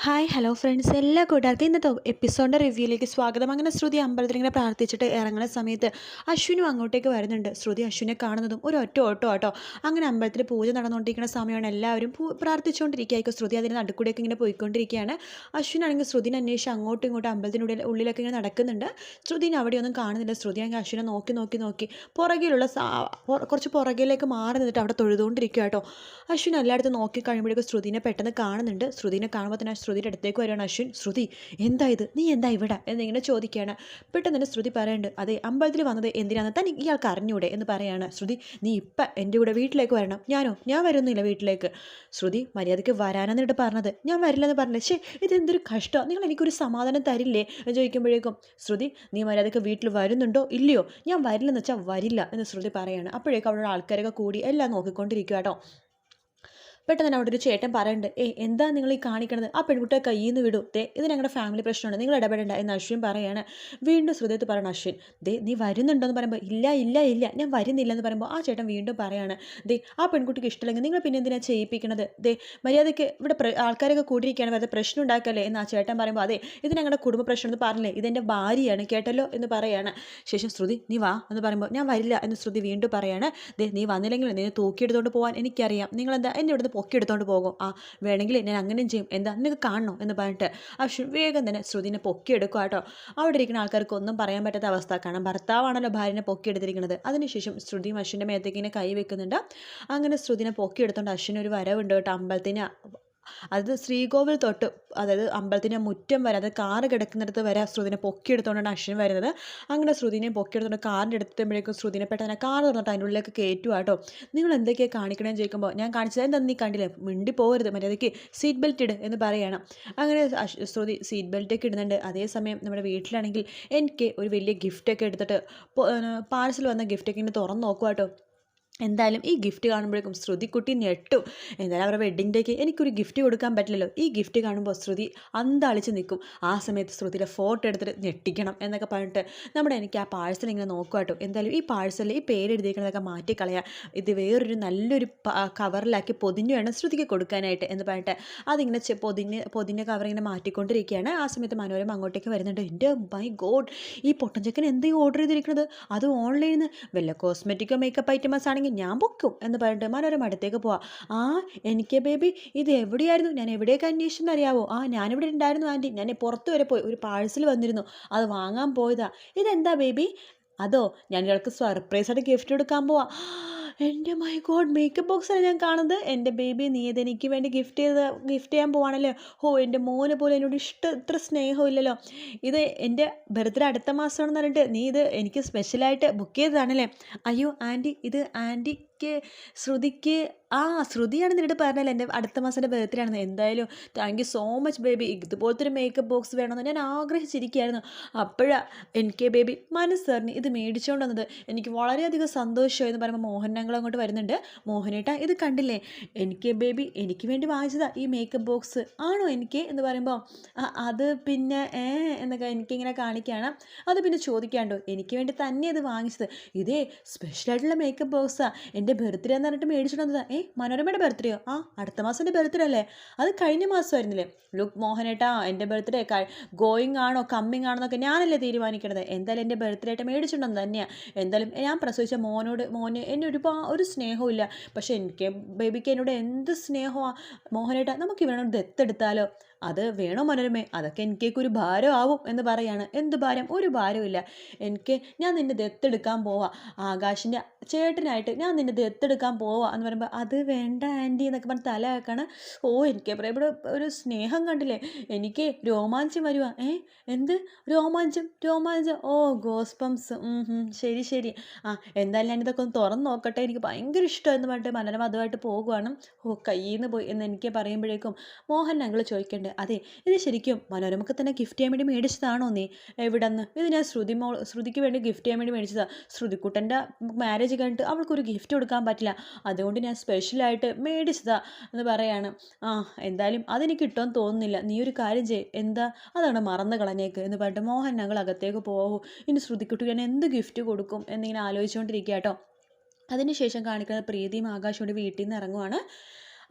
Hi hello friends, എല്ലാ കൂട്ടുകാർക്കും ഇന്നത്തെ എപ്പിസോഡിൻ്റെ റിവ്യൂയിലേക്ക് സ്വാഗതം. അങ്ങനെ ശ്രുതി അമ്പലത്തിൽ ഇങ്ങനെ പ്രാർത്ഥിച്ചിട്ട് ഇറങ്ങുന്ന സമയത്ത് അശ്വിനും അങ്ങോട്ടേക്ക് വരുന്നുണ്ട്. ശ്രുതി അശ്വിനെ കാണുന്നതും ഒരു ഒറ്റ ഓട്ടോ ആട്ടോ. അങ്ങനെ അമ്പലത്തിൽ പൂജ നടന്നുകൊണ്ടിരിക്കുന്ന സമയമാണ്. എല്ലാവരും പ്രാർത്ഥിച്ചുകൊണ്ടിരിക്കുകയായിരിക്കും. ശ്രുതി അതിന് നടുക്കൂടെയൊക്കെ ഇങ്ങനെ പോയിക്കൊണ്ടിരിക്കുകയാണ്. അശ്വിനാണെങ്കിൽ ശ്രുതിനെ അന്വേഷിച്ച് അങ്ങോട്ടും ഇങ്ങോട്ടും അമ്പലത്തിനുള്ളിൽ ഉള്ളിലൊക്കെ ഇങ്ങനെ നടക്കുന്നുണ്ട്. ശ്രുതിനെ അവിടെയൊന്നും കാണുന്നില്ല. ശ്രുതി ആണെങ്കിൽ അശ്വിനെ നോക്കി നോക്കി നോക്കി പുറകിലുള്ള കുറച്ച് പുറകിലേക്ക് മാറി നിന്നിട്ട് അവിടെ തൊഴുതുകൊണ്ടിരിക്കുക കേട്ടോ. അശ്വിൻ എല്ലായിടത്തും നോക്കി കഴിയുമ്പോഴേക്കും ശ്രുതിനെ പെട്ടെന്ന് കാണുന്നുണ്ട്. ശ്രുതിനെ കാണുമ്പോൾ തന്നെ ശ്രുതിയുടെ അടുത്തേക്ക് വരികയാണ് അശ്വിൻ. ശ്രുതി, എന്താ ഇത്, നീ എന്താ ഇവിടെ എന്നിങ്ങനെ ചോദിക്കുകയാണ്. പെട്ടെന്ന് തന്നെ ശ്രുതി പറയുന്നുണ്ട്, അതെ, അമ്പലത്തിൽ വന്നത് എന്തിനാണെന്ന് തന്നെ ഇയാൾക്ക് അറിഞ്ഞൂടെ എന്ന് പറയാണ്. ശ്രുതി, നീ ഇപ്പം എൻ്റെ കൂടെ വീട്ടിലേക്ക് വരണം. ഞാൻ വരുന്നില്ല വീട്ടിലേക്ക്. ശ്രുതി, മര്യാദയ്ക്ക് വരാനെന്നിട്ട് പറഞ്ഞത്, ഞാൻ വരില്ലെന്ന് പറഞ്ഞില്ല. ശേ, ഇതെന്തൊരു കഷ്ടമാണ്, നിങ്ങൾ എനിക്കൊരു സമാധാനം തരില്ലേ എന്ന് ചോദിക്കുമ്പോഴേക്കും ശ്രുതി, നീ മര്യാദയ്ക്ക് വീട്ടിൽ വരുന്നുണ്ടോ ഇല്ലയോ? ഞാൻ വരില്ലെന്ന് വെച്ചാൽ വരില്ല എന്ന് ശ്രുതി പറയാണ്. അപ്പോഴേക്കും അവിടെ ആൾക്കാരൊക്കെ കൂടി എല്ലാം നോക്കിക്കൊണ്ടിരിക്കുക കേട്ടോ. പെട്ടെന്ന് തന്നെ അവിടെ ഒരു ചേട്ടൻ പറയുന്നുണ്ട്, എന്താ നിങ്ങൾ ഈ കാണിക്കണത്? ആ പെൺകുട്ടിയെ കയ്യിൽ നിന്ന് വിടൂ, ഇത് ഞങ്ങളുടെ ഫാമിലി പ്രശ്നമാണ്, നിങ്ങൾ ഇടപെടേണ്ട എന്ന് അശ്വിൻ പറയാണ്. വീണ്ടും ശ്രുതിയത്ത് പറയണം അശ്വിൻ, നീ വരുന്നുണ്ടോയെന്ന് പറയുമ്പോൾ ഇല്ല ഇല്ല ഇല്ല ഞാൻ വരുന്നില്ല എന്ന് പറയുമ്പോൾ ആ ചേട്ടൻ വീണ്ടും പറയാണ്, ആ പെൺകുട്ടിക്ക് ഇഷ്ടമില്ലെങ്കിൽ നിങ്ങൾ പിന്നെ എന്തിനാണ് ചെയ്യിപ്പിക്കണത്? മര്യാദയ്ക്ക് ഇവിടെ ആൾക്കാരൊക്കെ കൂടിയിരിക്കുകയാണ്, വെറുതെ പ്രശ്നം ഉണ്ടാക്കല്ലേ എന്ന് ആ ചേട്ടൻ പറയുമ്പോൾ, ഇത് ഞങ്ങളുടെ കുടുംബ പ്രശ്നം എന്ന് പറഞ്ഞില്ലേ, ഇതെൻ്റെ ഭാര്യയാണ് കേട്ടല്ലോ എന്ന് പറയാണ്. ശേഷം ശ്രുതി, നീ വാ എന്ന് പറയുമ്പോൾ ഞാൻ വരില്ല എന്ന് ശ്രുതി വീണ്ടും പറയാണ്. നീ വന്നില്ലെങ്കിൽ നീ തൂക്കിയെടുത്തുകൊണ്ട് പോകാൻ എനിക്കറിയാം, നിങ്ങളെന്താ എന്നെ ഇവിടുന്ന് പൊക്കി എടുത്തുകൊണ്ട് പോകും, വേണമെങ്കിൽ ഞാൻ അങ്ങനെയും ചെയ്യും, എന്താ നിങ്ങൾക്ക് കാണണോ എന്ന് പറഞ്ഞിട്ട് അശ്വിൻ വേഗം തന്നെ ശ്രുതിനെ പൊക്കിയെടുക്കുക കേട്ടോ. അവിടെ ഇരിക്കുന്ന ആൾക്കാർക്ക് ഒന്നും പറയാൻ പറ്റാത്ത അവസ്ഥ. കാരണം ഭർത്താവാണല്ലോ ഭാര്യനെ പൊക്കിയെടുത്തിരിക്കുന്നത്. അതിനുശേഷം ശ്രുതിയും അശ്വിൻ്റെ മേത്തേക്ക് ഇങ്ങനെ കൈ വെക്കുന്നുണ്ട്. അങ്ങനെ ശ്രുതിനെ പൊക്കിയെടുത്തോണ്ട് അശ്വിന് ഒരു വരവുണ്ട് കേട്ടോ അമ്പലത്തിന്. അത് ശ്രീകോവിൽ തൊട്ട്, അതായത് അമ്പലത്തിൻ്റെ മുറ്റം വരെ, അത് കാറ് കിടക്കുന്നിടത്ത് വരെ ശ്രുതിനെ പൊക്കിയെടുത്തുകൊണ്ടാണ് അശ്വിൻ വരുന്നത്. അങ്ങനെ ശ്രുതിനെ പൊക്കിയെടുത്തുകൊണ്ട് കാറിൻ്റെ എടുത്തുമ്പോഴേക്കും ശ്രുതിനെ പെട്ടെന്ന് കാർ തുറന്നിട്ട് അതിൻ്റെ ഉള്ളിലേക്ക് കയറ്റുക കേട്ടോ. നിങ്ങൾ എന്തൊക്കെയാണ് കാണിക്കണമെന്ന് ചോദിക്കുമ്പോൾ ഞാൻ കാണിച്ചത് എന്താ നീ കണ്ടില്ലേ, മിണ്ടി പോകരുത്, മര്യാദയ്ക്ക് സീറ്റ് ബെൽറ്റ് ഇട് എന്ന് പറയണം. അങ്ങനെ ശ്രുതി സീറ്റ് ബെൽറ്റൊക്കെ ഇടുന്നുണ്ട്. അതേസമയം നമ്മുടെ വീട്ടിലാണെങ്കിൽ എനിക്ക് ഒരു വലിയ ഗിഫ്റ്റൊക്കെ എടുത്തിട്ട് പാഴ്സൽ വന്ന ഗിഫ്റ്റൊക്കെ ഇങ്ങനെ തുറന്ന് നോക്കുക കേട്ടോ. എന്തായാലും ഈ ഗിഫ്റ്റ് കാണുമ്പോഴേക്കും ശ്രുതിക്കുട്ടി ഞെട്ടും. എന്തായാലും അവരുടെ വെഡ്ഡിങ് ഡേക്ക് എനിക്കൊരു ഗിഫ്റ്റ് കൊടുക്കാൻ പറ്റില്ലല്ലോ. ഈ ഗിഫ്റ്റ് കാണുമ്പോൾ ശ്രുതി അന്തളിച്ച് നിൽക്കും. ആ സമയത്ത് ശ്രുതിയുടെ ഫോട്ടോ എടുത്തിട്ട് ഞെട്ടിക്കണം എന്നൊക്കെ പറഞ്ഞിട്ട് എനിക്ക് ആ പാഴ്സൽ ഇങ്ങനെ നോക്കുക കേട്ടോ. എന്തായാലും ഈ പാഴ്സലിൽ ഈ പേരെഴുതിയിരിക്കുന്നതൊക്കെ മാറ്റിക്കളയാം, ഇത് വേറൊരു നല്ലൊരു കവറിലാക്കി പൊതിഞ്ഞ് വേണം ശ്രുതിക്ക് കൊടുക്കാനായിട്ട് എന്ന് പറഞ്ഞിട്ട് അതിങ്ങനെ പൊതിഞ്ഞ കവറിങ്ങനെ മാറ്റിക്കൊണ്ടിരിക്കുകയാണ്. ആ സമയത്ത് മനോരമ അങ്ങോട്ടേക്ക് വരുന്നുണ്ട്. എൻ്റെ മൈ ഗോഡ്, ഈ പൊട്ടഞ്ചക്കൻ എന്തെങ്കിലും ഓർഡർ ചെയ്തിരിക്കുന്നത്, അത് ഓൺലൈനിൽ നിന്ന് വല്ല കോസ്മെറ്റിക്കോ മേക്കപ്പ് ഐറ്റംസ് ആണെങ്കിൽ ഞാൻ പൊക്കും എന്ന് പറഞ്ഞിട്ട് മനോരമ അടുത്തേക്ക് പോവാം. എനിക്ക് ബേബി ഇത് എവിടെയായിരുന്നു, ഞാൻ എവിടെയൊക്കെ അന്വേഷിച്ചെന്ന് അറിയാവോ? ഞാനിവിടെ ഉണ്ടായിരുന്നു ആൻറ്റി, ഞാൻ പുറത്ത് വരെ പോയി, ഒരു പാഴ്സൽ വന്നിരുന്നു, അത് വാങ്ങാൻ പോയതാ. ഇതെന്താ ബേബി? അതോ, ഞാൻ ഇയാൾക്ക് സർപ്രൈസായിട്ട് ഗിഫ്റ്റ് കൊടുക്കാൻ പോവാ. എൻ്റെ മൈ ഗോഡ്, മേക്കപ്പ് ബോക്സാണ് ഞാൻ കാണുന്നത്. എൻ്റെ ബേബി, നീ ഇതെനിക്ക് വേണ്ടി ഗിഫ്റ്റ് ചെയ്യാൻ പോവാണല്ലേ? എൻ്റെ മോന് പോലും എന്നോട് ഇത്ര സ്നേഹമില്ലല്ലോ. ഇത് എൻ്റെ ബർത്ത്ഡേ അടുത്ത മാസമാണെന്ന് പറഞ്ഞിട്ട് നീ ഇത് എനിക്ക് സ്പെഷ്യലായിട്ട് ബുക്ക് ചെയ്തതാണല്ലേ? അയ്യോ ആൻറ്റി, ഇത് ആൻറ്റിക്ക് ശ്രുതിക്ക് ശ്രുതിയാണ് നിന്നോട് പറഞ്ഞല്ലേ എൻ്റെ അടുത്ത മാസം എൻ്റെ ബർത്ത്ഡേ ആണെന്ന്. എന്തായാലും thank you so much baby, ഇതുപോലത്തെ ഒരു മേക്കപ്പ് ബോക്സ് വേണമെന്ന് ഞാൻ ആഗ്രഹിച്ചിരിക്കുകയായിരുന്നു. അപ്പോഴാണ് എനിക്ക് ബേബി മനസ്സറിഞ്ഞ് ഇത് മേടിച്ചുകൊണ്ട് വന്നത്. എനിക്ക് വളരെയധികം സന്തോഷമായി എന്ന് പറയുമ്പോൾ മോഹൻ ഞങ്ങൾ അങ്ങോട്ട് വരുന്നുണ്ട്. മോഹനേട്ടാ, ഇത് കണ്ടില്ലേ, എനിക്ക് ബേബി എനിക്ക് വേണ്ടി വാങ്ങിച്ചതാ ഈ മേക്കപ്പ് ബോക്സ്. ആണോ എനിക്ക് എന്ന് പറയുമ്പോൾ അത് പിന്നെ എന്നൊക്കെ എനിക്കിങ്ങനെ കാണിക്കുകയാണ്. അത് പിന്നെ ചോദിക്കാണ്ടോ, എനിക്ക് വേണ്ടി തന്നെ ഇത് വാങ്ങിച്ചത്, ഇതേ സ്പെഷ്യലായിട്ടുള്ള മേക്കപ്പ് ബോക്സാണ്, എൻ്റെ ബർത്ത്ഡേ എന്ന് പറഞ്ഞിട്ട് മേടിച്ചിട്ട് വന്നതാ. മനോരമയുടെ ബർത്ത്ഡേയോ? അടുത്ത മാസം എൻ്റെ ബർത്ത്ഡേ അല്ലേ? അത് കഴിഞ്ഞ മാസമായിരുന്നില്ലേ? ലുക്ക് മോഹനേട്ടാ, എൻ്റെ ബർത്ത്ഡേ ഗോയിങ് ആണോ കമ്മിങ് ആണോ എന്നൊക്കെ ഞാനല്ലേ തീരുമാനിക്കണത്. എന്തായാലും എൻ്റെ ബർത്ത്ഡേ ആയിട്ട് മേടിച്ചിട്ടുണ്ടെന്ന് തന്നെയാണ്. എന്തായാലും ഞാൻ പ്രസവിച്ച മോന് എന്നെ ഒരു സ്നേഹവും ഇല്ല. പക്ഷേ എനിക്ക് ബേബിക്ക് എന്നോട് എന്ത് സ്നേഹമാണ് മോഹനേട്ടാ, നമുക്ക് വേണം ദത്തെടുത്താലോ? അത് വേണോ മനോരമേ? അതൊക്കെ എനിക്കൊക്കെ ഒരു ഭാരം ആവും എന്ന് പറയാണ്. എന്ത് ഭാരം? ഒരു ഭാരമില്ല. ഞാൻ നിന്നെ ദത്തെടുക്കാൻ പോവാ, ആകാശിൻ്റെ ചേട്ടനായിട്ട് ഞാൻ നിന്നെ ദത്തെടുക്കാൻ പോവാ എന്ന് പറയുമ്പോൾ അത് വേണ്ട ആൻറ്റി എന്നൊക്കെ പറഞ്ഞ് തല ആക്കാണ്. എനിക്ക് ഇവിടെ ഒരു സ്നേഹം കണ്ടില്ലേ, എനിക്ക് രോമാഞ്ചം വരുക. എന്ത് രോമാഞ്ചം? Goes pumps. ശരി ശരി, എന്തായാലും ഞാനിതൊക്കെ ഒന്ന് തുറന്ന് നോക്കട്ടെ, എനിക്ക് ഭയങ്കര ഇഷ്ടം എന്ന് പറഞ്ഞിട്ട് മനോരമ അതുമായിട്ട് പോകുവാണ്. കയ്യിൽ നിന്ന് പോയി എന്ന് എനിക്ക് പറയുമ്പോഴേക്കും മോഹൻ ഞങ്ങൾ ചോദിക്കേണ്ടത്, അതെ, ഇത് ശരിക്കും മനോരമക്ക് തന്നെ ഗിഫ്റ്റ് ചെയ്യാൻ വേണ്ടി മേടിച്ചതാണോ നീ? എവിടെന്ന്? ഇത് ഞാൻ ശ്രുതിക്ക് വേണ്ടി ഗിഫ്റ്റ് ചെയ്യാൻ വേണ്ടി മേടിച്ചതാണ്. ശ്രുതിക്കുട്ടൻ്റെ മാരേജ് കഴിഞ്ഞിട്ട് അവൾക്കൊരു ഗിഫ്റ്റ് കൊടുക്കാൻ പറ്റില്ല, അതുകൊണ്ട് ഞാൻ സ്പെഷ്യലായിട്ട് മേടിച്ചതാ എന്ന് പറയാണ്. എന്തായാലും അതെനിക്ക് കിട്ടുമെന്ന് തോന്നുന്നില്ല, നീ ഒരു കാര്യം ചെയ്യ്, എന്താ അതാണ് മറന്നു കളഞ്ഞേക്ക് എന്ന് പറഞ്ഞിട്ട് മോഹൻ ഞങ്ങൾ അകത്തേക്ക് പോകും. ഇനി ശ്രുതിക്കുട്ടി ഞാൻ എന്ത് ഗിഫ്റ്റ് കൊടുക്കും എന്നിങ്ങനെ ആലോചിച്ചുകൊണ്ടിരിക്കുക കേട്ടോ. അതിനുശേഷം കാണിക്കുന്നത് പ്രീതിയും ആകാശോടെ വീട്ടിൽ നിന്ന് ഇറങ്ങുവാണ്.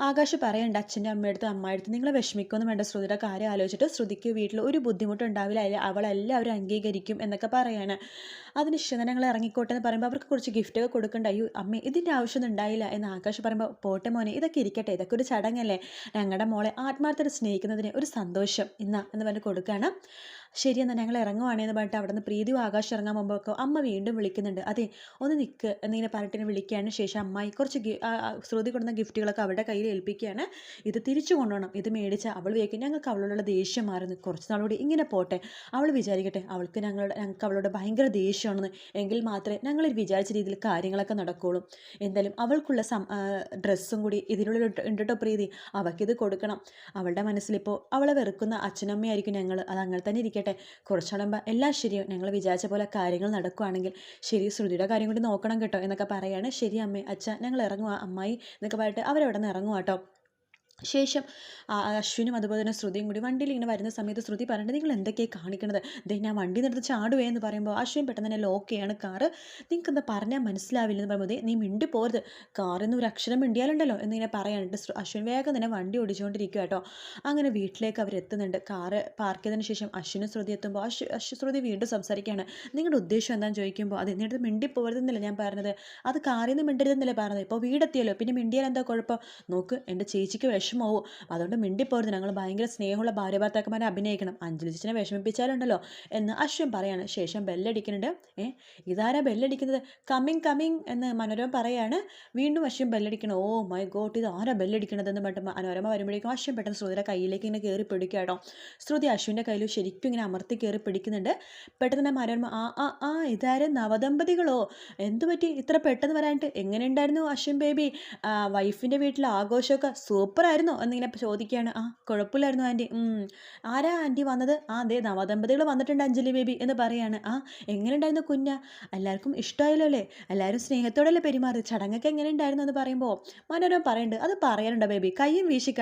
ആകാശ് പറയണ്ട അച്ഛൻ്റെ അമ്മയടുത്ത് അമ്മായടുത്ത് നിങ്ങൾ വിഷമിക്കൊന്നും വേണ്ട, ശ്രുതിയുടെ കാര്യം ആലോചിച്ചിട്ട് ശ്രുതിക്ക് വീട്ടിൽ ഒരു ബുദ്ധിമുട്ടുണ്ടാവില്ല, അവളെല്ലാവരും അംഗീകരിക്കും എന്നൊക്കെ പറയാണ്. അതിന് ശേഷം ഞങ്ങൾ ഇറങ്ങിക്കോട്ടെ എന്ന് പറയുമ്പോൾ അവർക്ക് കുറച്ച് ഗിഫ്റ്റൊക്കെ കൊടുക്കണ്ട. അയ്യോ അമ്മേ ഇതിൻ്റെ ആവശ്യമൊന്നും ഉണ്ടായില്ല എന്ന് ആകാശ് പറയുമ്പോൾ, പോട്ടെ മോനെ ഇതൊക്കെ ഇരിക്കട്ടെ, ഇതൊക്കെ ഒരു ചടങ്ങല്ലേ, ഞങ്ങളുടെ മോളെ ആത്മാർത്ഥത സ്നേഹിക്കുന്നതിന് ഒരു സന്തോഷം ഇന്നാ എന്ന് പറഞ്ഞ് കൊടുക്കുകയാണ്. ശരിയെന്നാൽ ഞങ്ങൾ ഇറങ്ങുവാണേന്ന് പറഞ്ഞിട്ട് അവിടെ നിന്ന് പ്രീതിയും ആകാശം ഇറങ്ങാൻ പോകുമ്പോൾ അമ്മ വീണ്ടും വിളിക്കുന്നുണ്ട്. അതെ ഒന്ന് നിൽക്ക് എന്നിങ്ങനെ പറഞ്ഞിട്ട് വിളിക്കുകയാണ്. ശേഷം അമ്മായി കുറച്ച് ശ്രുതി കൊടുക്കുന്ന ഗിഫ്റ്റുകളൊക്കെ അവരുടെ കയ്യിൽ ഏൽപ്പിക്കുകയാണ്. ഇത് തിരിച്ചു കൊണ്ടുപോകണം, ഇത് മേടിച്ച അവൾ വേഗം ഞങ്ങൾക്ക് അവളോടുള്ള ദേഷ്യം മാറുന്നു, കുറച്ച് നാളുകൂടി ഇങ്ങനെ പോട്ടെ, അവൾ വിചാരിക്കട്ടെ ഞങ്ങൾക്ക് അവളോട് ഭയങ്കര ദേഷ്യമാണെന്ന്, എങ്കിൽ മാത്രമേ ഞങ്ങൾ വിചാരിച്ച രീതിയിൽ കാര്യങ്ങളൊക്കെ നടക്കുകയുള്ളൂ. എന്തായാലും അവൾക്കുള്ള ഡ്രസ്സും കൂടി ഇതിനുള്ളിൽ ഉണ്ട് കേട്ടോ പ്രീതി, അവൾക്കിത് കൊടുക്കണം. അവളുടെ മനസ്സിലിപ്പോൾ അവളെ വെറുക്കുന്ന അച്ഛനമ്മയായിരിക്കും ഞങ്ങൾ, അത് അങ്ങനെ തന്നെ ഇരിക്കട്ടെ, കുറച്ചാളുമ്പോൾ എല്ലാം ശരിയോ, ഞങ്ങൾ വിചാരിച്ച പോലെ കാര്യങ്ങൾ നടക്കുകയാണെങ്കിൽ ശരി, ശ്രുതിയുടെ കാര്യം കൂടി നോക്കണം കേട്ടോ എന്നൊക്കെ പറയാണ്. ശരി അമ്മേ അച്ഛ ഞങ്ങൾ ഇറങ്ങുക അമ്മായി എന്നൊക്കെ പറഞ്ഞിട്ട് അവരവിടെ നിന്ന് ഇറങ്ങുക കേട്ടോ. ശേഷം അശ്വിനും അതുപോലെ തന്നെ ശ്രുതിയും കൂടി വണ്ടിയിൽ ഇങ്ങനെ വരുന്ന സമയത്ത് ശ്രുതി പറഞ്ഞിട്ട് നിങ്ങൾ എന്തൊക്കെയാണ് കാണിക്കണത്, ദേ ഞാൻ വണ്ടി നിർത്തി ചാടുവേ എന്ന് പറയുമ്പോൾ അശ്വിൻ പെട്ടെന്ന് തന്നെ ലോക്ക് ചെയ്യാണ് കാറ്. നിങ്ങൾക്ക് എന്താ പറഞ്ഞാൽ മനസ്സിലാവില്ലെന്ന് പറയുമ്പോൾ നീ മിണ്ടി പോരുത്, കാറിൽ നിന്ന് ഒരു അക്ഷരം മിണ്ടിയാലുണ്ടല്ലോ എന്നിങ്ങനെ പറയാനിട്ട് അശ്വിൻ വേഗം തന്നെ വണ്ടി ഓടിച്ചുകൊണ്ടിരിക്കുക കേട്ടോ. അങ്ങനെ വീട്ടിലേക്ക് അവർ എത്തുന്നുണ്ട്. കാറ് പാർക്ക് ചെയ്തതിന് ശേഷം അശ്വിനും ശ്രുതി എത്തുമ്പോൾ ശ്രുതി വീണ്ടും സംസാരിക്കുകയാണ്. നിങ്ങളുടെ ഉദ്ദേശം എന്താണെന്ന് ചോദിക്കുമ്പോൾ അത് എന്നിട്ട് മിണ്ടി പോരുതെന്നല്ലേ ഞാൻ പറഞ്ഞത്, അത് കാറിൽ നിന്ന് മിണ്ടരുതെന്നല്ലേ പറഞ്ഞത്, ഇപ്പോൾ വീടെത്തിയല്ലോ പിന്നെ മിണ്ടിയാൽ എന്താ കുഴപ്പം, നോക്ക് എൻ്റെ ചേച്ചിക്ക് വിഷമവും, അതുകൊണ്ട് മിണ്ടിപ്പോരുത്, ഞങ്ങൾ ഭയങ്കര സ്നേഹമുള്ള ഭാര്യ ഭർത്താക്കന്മാരെ അഭിനയിക്കണം, അഞ്ജലി ചേച്ചിനെ വിഷമിപ്പിച്ചാലുണ്ടല്ലോ എന്ന് അശ്വിൻ പറയാണ്. ശേഷം ബെല്ലടിക്കുന്നുണ്ട്. ഇതാരാ ബെല്ലടിക്കുന്നത്, കമ്മിങ് കമ്മിങ് എന്ന് മനോരമ പറയാണ്. വീണ്ടും അശ്വിൻ ബെല്ലടിക്കണം. ഓ മൈ ഗോഡ് ഇത് ആരാ ബെല്ലടിക്കണതെന്ന് പറഞ്ഞിട്ട് മനോരമ വരുമ്പോഴേക്കും അശ്വിൻ പെട്ടെന്ന് ശ്രുതിയുടെ കയ്യിലേക്ക് ഇങ്ങനെ കയറി പിടിക്കുക കേട്ടോ. ശ്രുതി അശ്വിൻ്റെ കയ്യിൽ ശരിക്കും ഇങ്ങനെ അമർത്തി കയറി പിടിക്കുന്നുണ്ട്. പെട്ടെന്ന് തന്നെ മനോരമ ഇതാരും നവദമ്പതികളോ, എന്തു പറ്റി ഇത്ര പെട്ടെന്ന് വരാനായിട്ട്, എങ്ങനെ ഉണ്ടായിരുന്നു അശ്വിൻ ബേബി, വൈഫിൻ്റെ വീട്ടിൽ ആഘോഷമൊക്കെ സൂപ്പറായിരുന്നു എന്നിങ്ങനെ ചോദിക്കുകയാണ്. കുഴപ്പമില്ലായിരുന്നു ആൻറ്റി. ആരാ ആൻറ്റി വന്നത്, അതെ നവദമ്പതികൾ വന്നിട്ടുണ്ട് അഞ്ജലി ബേബി എന്ന് പറയാണ്. എങ്ങനെ ഉണ്ടായിരുന്നു കുഞ്ഞ, എല്ലാവർക്കും ഇഷ്ടമായല്ലോ അല്ലേ, എല്ലാവരും സ്നേഹത്തോടെയല്ലേ പെരുമാറി, ചടങ്ങൊക്കെ എങ്ങനെ ഉണ്ടായിരുന്നു എന്ന് പറയുമ്പോൾ മനോരമ പറയുന്നുണ്ട്, അത് പറയാനുണ്ടോ ബേബി, കയ്യും വീശി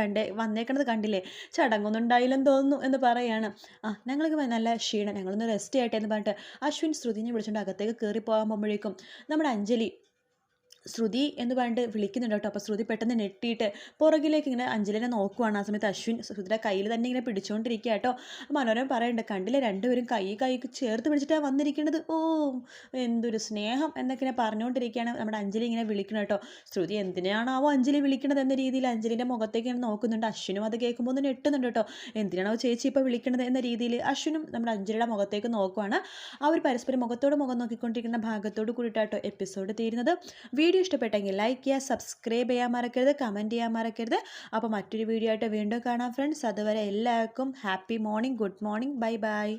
വന്നേക്കണത് കണ്ടില്ലേ, ചടങ്ങൊന്നും ഉണ്ടായില്ലെന്ന് തോന്നുന്നു എന്ന് പറയാണ്. ഞങ്ങൾക്ക് നല്ല ക്ഷീണം, ഞങ്ങളൊന്ന് റെസ്റ്റ് ചെയ്യട്ടെ എന്ന് പറഞ്ഞിട്ട് അശ്വിൻ ശ്രുതിനെ വിളിച്ചുകൊണ്ട് അകത്തേക്ക് കയറി പോകാൻ പോകുമ്പോഴേക്കും നമ്മുടെ അഞ്ജലി ശ്രുതി എന്ന് പറഞ്ഞിട്ട് വിളിക്കുന്നുണ്ട് കേട്ടോ. അപ്പോൾ ശ്രുതി പെട്ടെന്ന് നെട്ടിയിട്ട് പുറകിലേക്ക് ഇങ്ങനെ അഞ്ജലിനെ നോക്കുവാണ്. ആ സമയത്ത് അശ്വിൻ ശ്രുതിയുടെ കയ്യിൽ തന്നെ ഇങ്ങനെ പിടിച്ചുകൊണ്ടിരിക്കുക കേട്ടോ. മനോരമ പറയുന്നുണ്ട്, കണ്ടില്ലേ രണ്ടുപേരും കൈ ചേർത്ത് പിടിച്ചിട്ടാണ് വന്നിരിക്കുന്നത്, ഓ എന്തൊരു സ്നേഹം എന്നൊക്കെ ഇങ്ങനെ പറഞ്ഞുകൊണ്ടിരിക്കുകയാണ്. നമ്മുടെ അഞ്ജലി ഇങ്ങനെ വിളിക്കണം കേട്ടോ. ശ്രുതി എന്തിനാണാവോ അഞ്ജലി വിളിക്കണത് എന്ന രീതിയിൽ അഞ്ജലിൻ്റെ മുഖത്തേക്ക് ഇങ്ങനെ നോക്കുന്നുണ്ട്. അശ്വിനും അത് കേൾക്കുമ്പോൾ ഒന്ന് നെട്ടുന്നുണ്ട് കേട്ടോ. എന്തിനാണോ ചേച്ചി ഇപ്പോൾ വിളിക്കണത് എന്ന രീതിയിൽ അശ്വിനും നമ്മുടെ അഞ്ജലിയുടെ മുഖത്തേക്ക് നോക്കുവാണ്. അവർ പരസ്പരം മുഖത്തോട് മുഖം നോക്കിക്കൊണ്ടിരിക്കുന്ന ഭാഗത്തോട് കൂടിയിട്ടാട്ടോ എപ്പിസോഡ് തീരുന്നത്. വീഡിയോ ഇഷ്ടപ്പെട്ടെങ്കിൽ ലൈക്ക് ചെയ്യുക, സബ്സ്ക്രൈബ് ചെയ്യാൻ മറക്കരുത്, കമൻറ്റ് ചെയ്യാൻ മറക്കരുത്. അപ്പോൾ മറ്റൊരു വീഡിയോ ആയിട്ട് വീണ്ടും കാണാം ഫ്രണ്ട്സ്. അതുവരെ എല്ലാവർക്കും happy morning, good morning, bye bye.